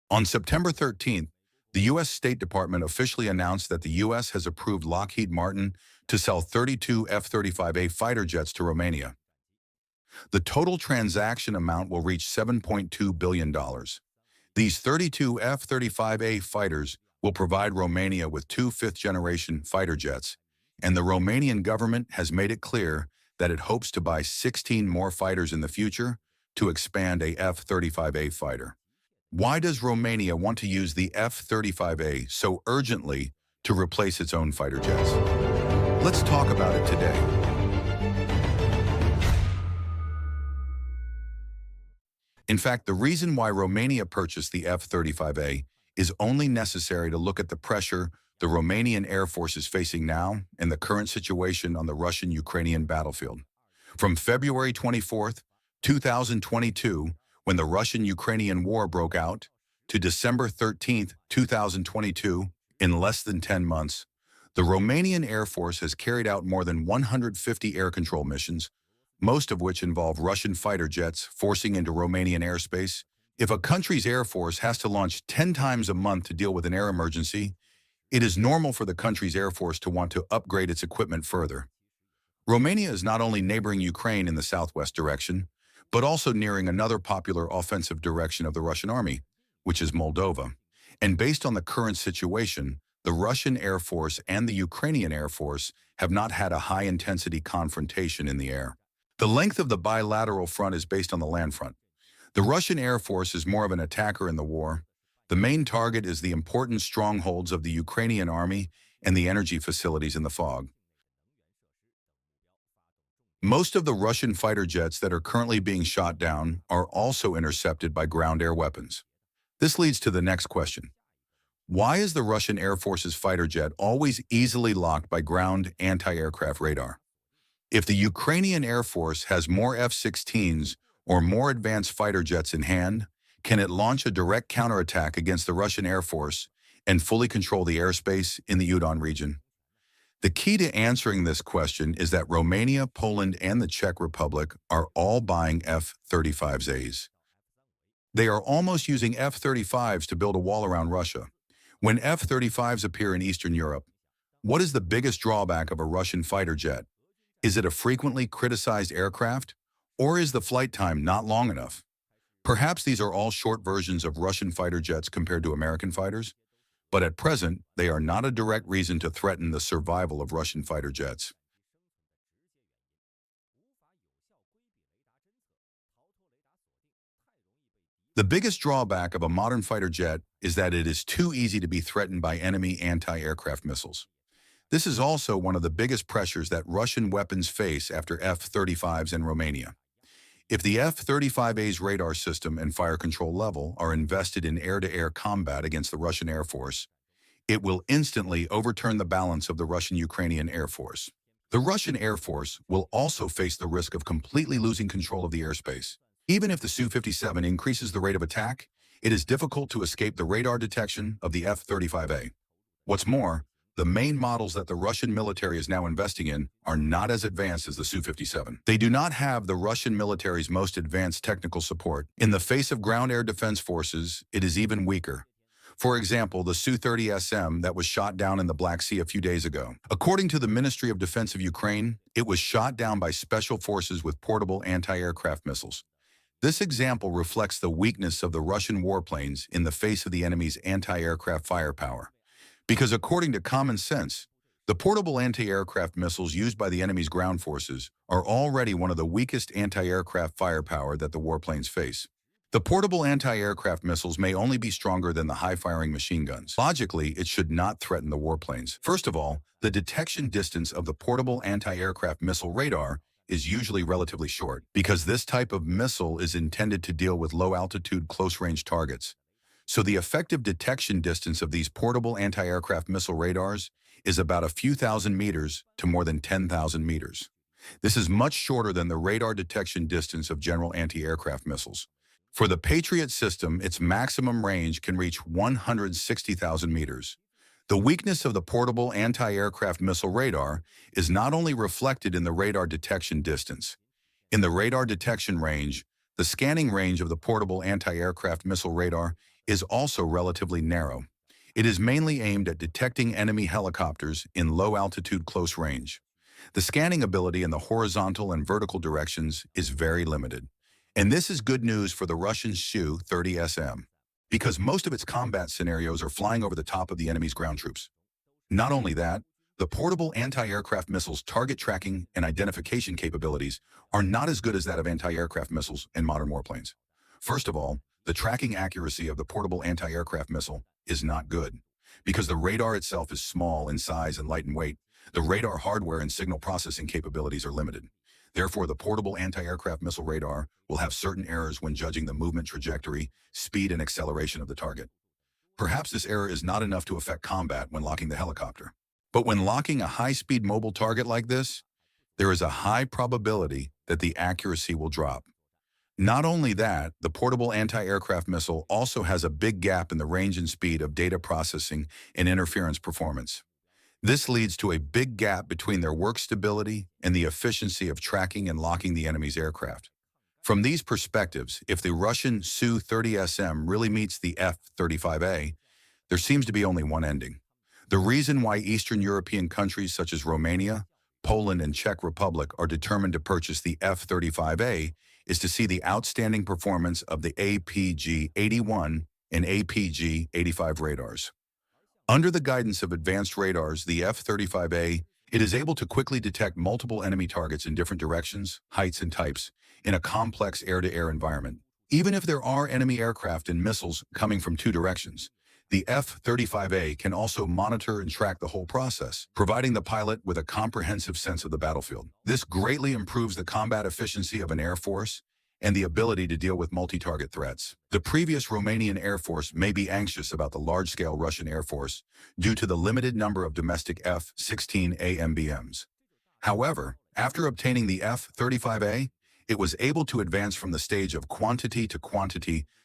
On September 13th, the U.S. State Department officially announced that the U.S. has approved Lockheed Martin to sell 32 F-35A fighter jets to Romania. The total transaction amount will reach $7.2 billion. These 32 F-35A fighters will provide Romania with two fifth-generation fighter jets, and the Romanian government has made it clear that it hopes to buy 16 more fighters in the future to expand a F-35A fighter. Why does Romania want to use the F-35A so urgently to replace its own fighter jets? Let's talk about it today. In fact, the reason why Romania purchased the F-35A is only necessary to look at the pressure the Romanian Air Force is facing now and the current situation on the Russian-Ukrainian battlefield. From February 24th, 2022, when the Russian-Ukrainian war broke out, to December 13th, 2022, in less than 10 months, the Romanian Air Force has carried out more than 150 air control missions, most of which involve Russian fighter jets forcing into Romanian airspace. If a country's air force has to launch 10 times a month to deal with an air emergency, it is normal for the country's air force to want to upgrade its equipment further. Romania is not only neighboring Ukraine in the southwest direction, but also nearing another popular offensive direction of the Russian army, which is Moldova. And based on the current situation, the Russian Air Force and the Ukrainian Air Force have not had a high-intensity confrontation in the air. The length of the bilateral front is based on the land front. The Russian Air Force is more of an attacker in the war. The main target is the important strongholds of the Ukrainian army and the energy facilities in the fog. Most of the Russian fighter jets that are currently being shot down are also intercepted by ground-air weapons. This leads to the next question. Why is the Russian Air Force's fighter jet always easily locked by ground anti-aircraft radar? If the Ukrainian Air Force has more F-16s or more advanced fighter jets in hand, can it launch a direct counterattack against the Russian Air Force and fully control the airspace in the Udon region? The key to answering this question is that Romania, Poland, and the Czech Republic are all buying F-35As. They are almost using F-35s to build a wall around Russia. When F-35s appear in Eastern Europe, what is the biggest drawback of a Russian fighter jet? Is it a frequently criticized aircraft, or is the flight time not long enough? Perhaps these are all short versions of Russian fighter jets compared to American fighters, but at present, they are not a direct reason to threaten the survival of Russian fighter jets. The biggest drawback of a modern fighter jet is that it is too easy to be threatened by enemy anti-aircraft missiles. This is also one of the biggest pressures that Russian weapons face after F-35s in Romania. If the F-35A's radar system and fire control level are invested in air-to-air combat against the Russian Air Force, it will instantly overturn the balance of the Russian-Ukrainian Air Force. The Russian Air Force will also face the risk of completely losing control of the airspace. Even if the Su-57 increases the rate of attack, it is difficult to escape the radar detection of the F-35A. What's more, the main models that the Russian military is now investing in are not as advanced as the Su-57. They do not have the Russian military's most advanced technical support. In the face of ground-air defense forces, it is even weaker. For example, the Su-30SM that was shot down in the Black Sea a few days ago. According to the Ministry of Defense of Ukraine, it was shot down by special forces with portable anti-aircraft missiles. This example reflects the weakness of the Russian warplanes in the face of the enemy's anti-aircraft firepower. Because according to common sense, the portable anti-aircraft missiles used by the enemy's ground forces are already one of the weakest anti-aircraft firepower that the warplanes face. The portable anti-aircraft missiles may only be stronger than the high-firing machine guns. Logically, it should not threaten the warplanes. First of all, the detection distance of the portable anti-aircraft missile radar is usually relatively short, because this type of missile is intended to deal with low-altitude, close-range targets. So the effective detection distance of these portable anti-aircraft missile radars is about a few thousand meters to more than 10,000 meters. This is much shorter than the radar detection distance of general anti-aircraft missiles. For the Patriot system, its maximum range can reach 160,000 meters. The weakness of the portable anti-aircraft missile radar is not only reflected in the radar detection distance. In the radar detection range, the scanning range of the portable anti-aircraft missile radar is also relatively narrow. It is mainly aimed at detecting enemy helicopters in low-altitude close range. The scanning ability in the horizontal and vertical directions is very limited. And this is good news for the Russian Su-30SM, because most of its combat scenarios are flying over the top of the enemy's ground troops. Not only that, the portable anti-aircraft missiles' target tracking and identification capabilities are not as good as that of anti-aircraft missiles in modern warplanes. First of all, the tracking accuracy of the portable anti-aircraft missile is not good. Because the radar itself is small in size and light in weight, the radar hardware and signal processing capabilities are limited. Therefore, the portable anti-aircraft missile radar will have certain errors when judging the movement trajectory, speed, and acceleration of the target. Perhaps this error is not enough to affect combat when locking the helicopter. But when locking a high-speed mobile target like this, there is a high probability that the accuracy will drop. Not only that, the portable anti-aircraft missile also has a big gap in the range and speed of data processing and interference performance. This leads to a big gap between their work stability and the efficiency of tracking and locking the enemy's aircraft. From these perspectives, if the Russian Su-30SM really meets the F-35A, there seems to be only one ending. The reason why Eastern European countries such as Romania, Poland, and Czech Republic are determined to purchase the F-35A is to see the outstanding performance of the APG-81 and APG-85 radars. Under the guidance of advanced radars, the F-35A, it is able to quickly detect multiple enemy targets in different directions, heights, and types in a complex air-to-air environment. Even if there are enemy aircraft and missiles coming from two directions, the F-35A can also monitor and track the whole process, providing the pilot with a comprehensive sense of the battlefield. This greatly improves the combat efficiency of an air force and the ability to deal with multi-target threats. The previous Romanian Air Force may be anxious about the large-scale Russian Air Force due to the limited number of domestic F-16 AMBMs. However, after obtaining the F-35A, it was able to advance from the stage of quantity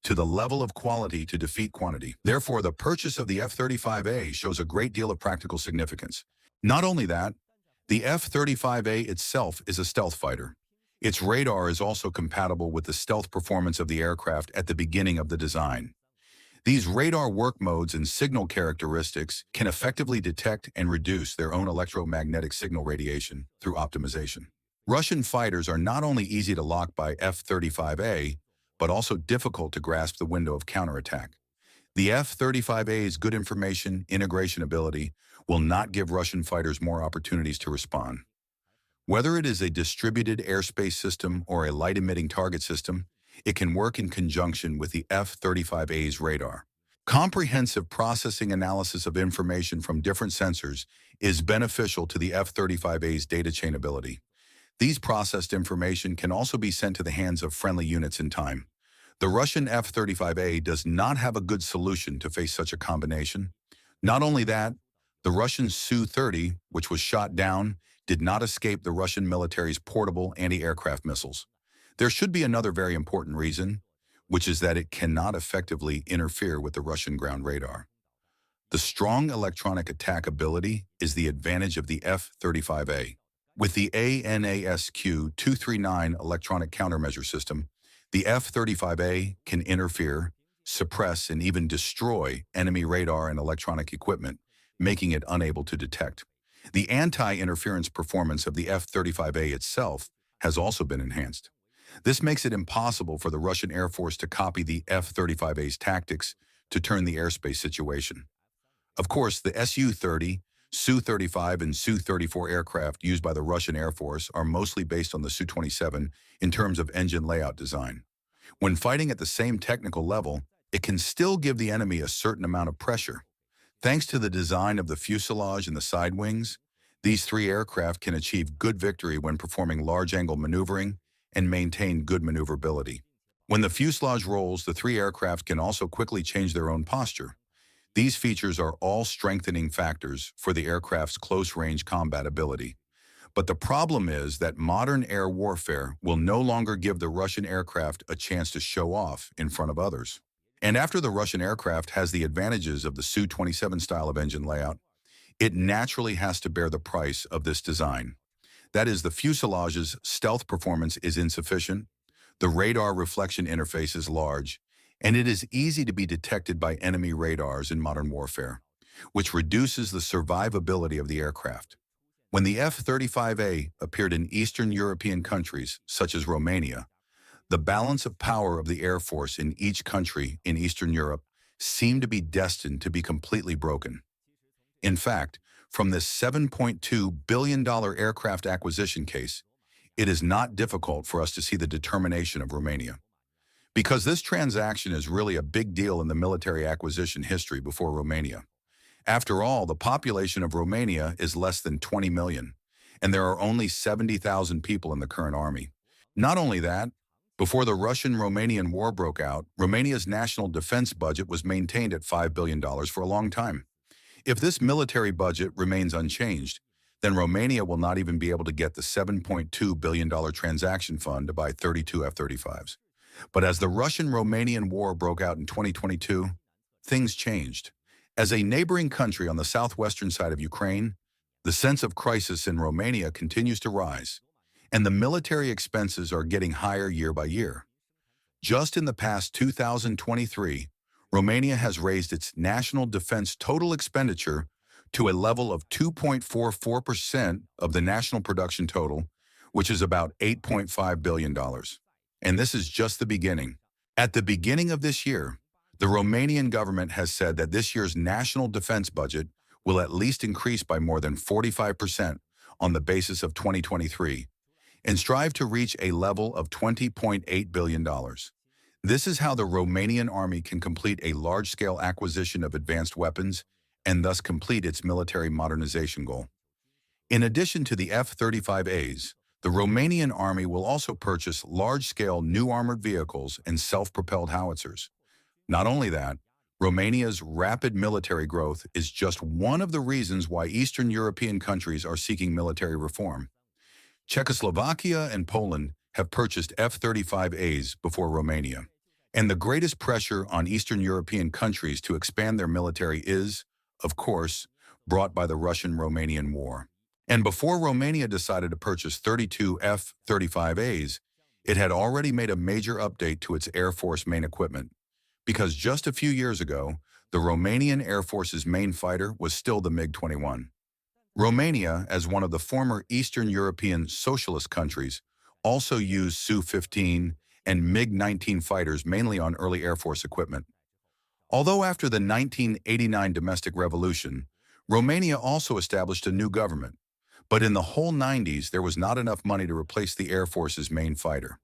to the level of quality to defeat quantity. Therefore, the purchase of the F-35A shows a great deal of practical significance. Not only that, the F-35A itself is a stealth fighter. Its radar is also compatible with the stealth performance of the aircraft at the beginning of the design. These radar work modes and signal characteristics can effectively detect and reduce their own electromagnetic signal radiation through optimization. Russian fighters are not only easy to lock by F-35A, but also difficult to grasp the window of counterattack. The F-35A's good information integration ability will not give Russian fighters more opportunities to respond. Whether it is a distributed airspace system or a light-emitting target system, it can work in conjunction with the F-35A's radar. Comprehensive processing analysis of information from different sensors is beneficial to the F-35A's data chain ability. These processed information can also be sent to the hands of friendly units in time. The Russian F-35A does not have a good solution to face such a combination. Not only that, the Russian Su-30, which was shot down, did not escape the Russian military's portable anti-aircraft missiles. There should be another very important reason, which is that it cannot effectively interfere with the Russian ground radar. The strong electronic attack ability is the advantage of the F-35A. With the ANASQ-239 electronic countermeasure system, the F-35A can interfere, suppress, and even destroy enemy radar and electronic equipment, making it unable to detect. The anti-interference performance of the F-35A itself has also been enhanced. This makes it impossible for the Russian Air Force to copy the F-35A's tactics to turn the airspace situation. Of course, the Su-30, Su-35, and Su-34 aircraft used by the Russian Air Force are mostly based on the Su-27 in terms of engine layout design. When fighting at the same technical level, it can still give the enemy a certain amount of pressure. Thanks to the design of the fuselage and the side wings, these three aircraft can achieve good victory when performing large-angle maneuvering and maintain good maneuverability. When the fuselage rolls, the three aircraft can also quickly change their own posture. These features are all strengthening factors for the aircraft's close-range combat ability. But the problem is that modern air warfare will no longer give the Russian aircraft a chance to show off in front of others. And after the Russian aircraft has the advantages of the Su-27 style of engine layout, it naturally has to bear the price of this design. That is, the fuselage's stealth performance is insufficient, the radar reflection interface is large, and it is easy to be detected by enemy radars in modern warfare, which reduces the survivability of the aircraft. When the F-35A appeared in Eastern European countries, such as Romania, the balance of power of the Air Force in each country in Eastern Europe seemed to be destined to be completely broken. In fact, from this $7.2 billion aircraft acquisition case, it is not difficult for us to see the determination of Romania. Because this transaction is really a big deal in the military acquisition history before Romania. After all, the population of Romania is less than 20 million, and there are only 70,000 people in the current army. Not only that, before the Russian-Romanian War broke out, Romania's national defense budget was maintained at $5 billion for a long time. If this military budget remains unchanged, then Romania will not even be able to get the $7.2 billion transaction fund to buy 32 F-35s. But as the Russian-Romanian War broke out in 2022, things changed. As a neighboring country on the southwestern side of Ukraine, the sense of crisis in Romania continues to rise, and the military expenses are getting higher year by year. Just in the past 2023, Romania has raised its national defense total expenditure to a level of 2.44% of the national production total, which is about $8.5 billion. And this is just the beginning. At the beginning of this year, the Romanian government has said that this year's national defense budget will at least increase by more than 45% on the basis of 2023 and strive to reach a level of $20.8 billion. This is how the Romanian army can complete a large-scale acquisition of advanced weapons and thus complete its military modernization goal. In addition to the F-35As, the Romanian army will also purchase large-scale new armored vehicles and self-propelled howitzers. Not only that, Romania's rapid military growth is just one of the reasons why Eastern European countries are seeking military reform. Czechoslovakia and Poland have purchased F-35As before Romania. And the greatest pressure on Eastern European countries to expand their military is, of course, brought by the Russian-Romanian War. And before Romania decided to purchase 32 F-35As, it had already made a major update to its Air Force main equipment. Because just a few years ago, the Romanian Air Force's main fighter was still the MiG-21. Romania, as one of the former Eastern European socialist countries, also used Su-15 and MiG-19 fighters mainly on early Air Force equipment. Although after the 1989 domestic revolution, Romania also established a new government, but in the whole 90s there was not enough money to replace the Air Force's main fighter.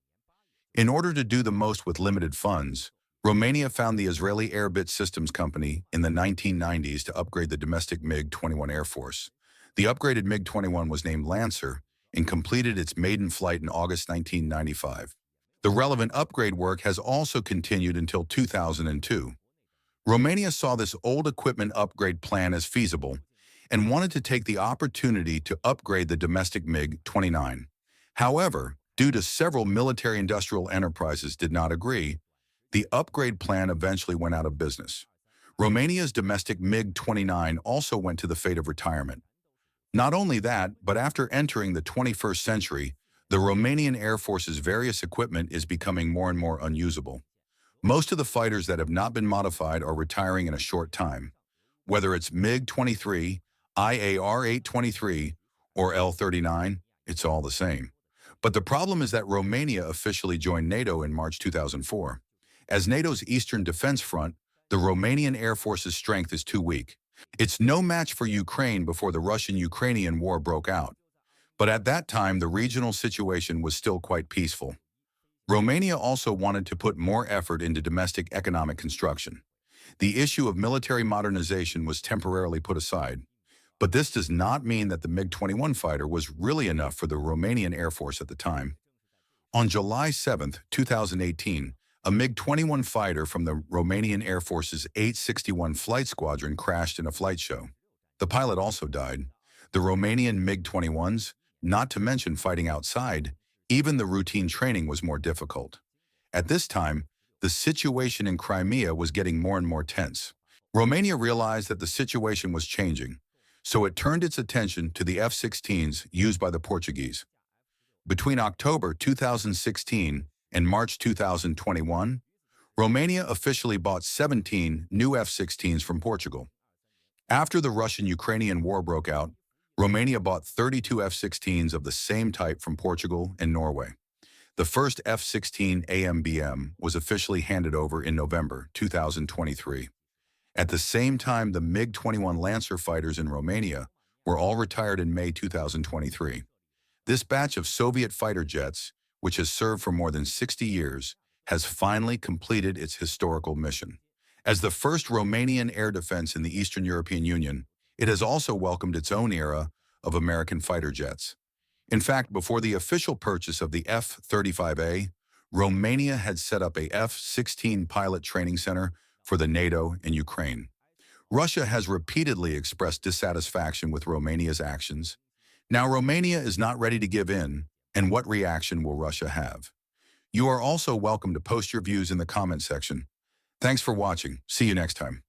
In order to do the most with limited funds, Romania found the Israeli Airbit Systems Company in the 1990s to upgrade the domestic MiG-21 Air Force. The upgraded MiG-21 was named Lancer and completed its maiden flight in August 1995. The relevant upgrade work has also continued until 2002. Romania saw this old equipment upgrade plan as feasible and wanted to take the opportunity to upgrade the domestic MiG-29. However, due to several military-industrial enterprises did not agree, the upgrade plan eventually went out of business. Romania's domestic MiG-29 also went to the fate of retirement. Not only that, but after entering the 21st century, the Romanian Air Force's various equipment is becoming more and more unusable. Most of the fighters that have not been modified are retiring in a short time. Whether it's MiG-23, IAR-823, or L-39, it's all the same. But the problem is that Romania officially joined NATO in March 2004. As NATO's Eastern Defense Front, the Romanian Air Force's strength is too weak. It's no match for Ukraine before the Russian-Ukrainian War broke out. But at that time, the regional situation was still quite peaceful. Romania also wanted to put more effort into domestic economic construction. The issue of military modernization was temporarily put aside. But this does not mean that the MiG-21 fighter was really enough for the Romanian Air Force at the time. On July 7, 2018, a MiG-21 fighter from the Romanian Air Force's 861 Flight Squadron crashed in a flight show. The pilot also died. The Romanian MiG-21s, not to mention fighting outside, even the routine training was more difficult. At this time, the situation in Crimea was getting more and more tense. Romania realized that the situation was changing, so it turned its attention to the F-16s used by the Portuguese. Between October 2016 and March 2021, Romania officially bought 17 new F-16s from Portugal. After the Russian-Ukrainian war broke out, Romania bought 32 F-16s of the same type from Portugal and Norway. The first F-16 AMBM was officially handed over in November 2023. At the same time, the MiG-21 Lancer fighters in Romania were all retired in May 2023. This batch of Soviet fighter jets, which has served for more than 60 years, has finally completed its historical mission. As the first Romanian air defense in the Eastern European Union, it has also welcomed its own era of American fighter jets. In fact, before the official purchase of the F-35A, Romania had set up a F-16 pilot training center for the NATO in Ukraine. Russia has repeatedly expressed dissatisfaction with Romania's actions. Now, Romania is not ready to give in, and what reaction will Russia have? You are also welcome to post your views in the comment section. Thanks for watching. See you next time.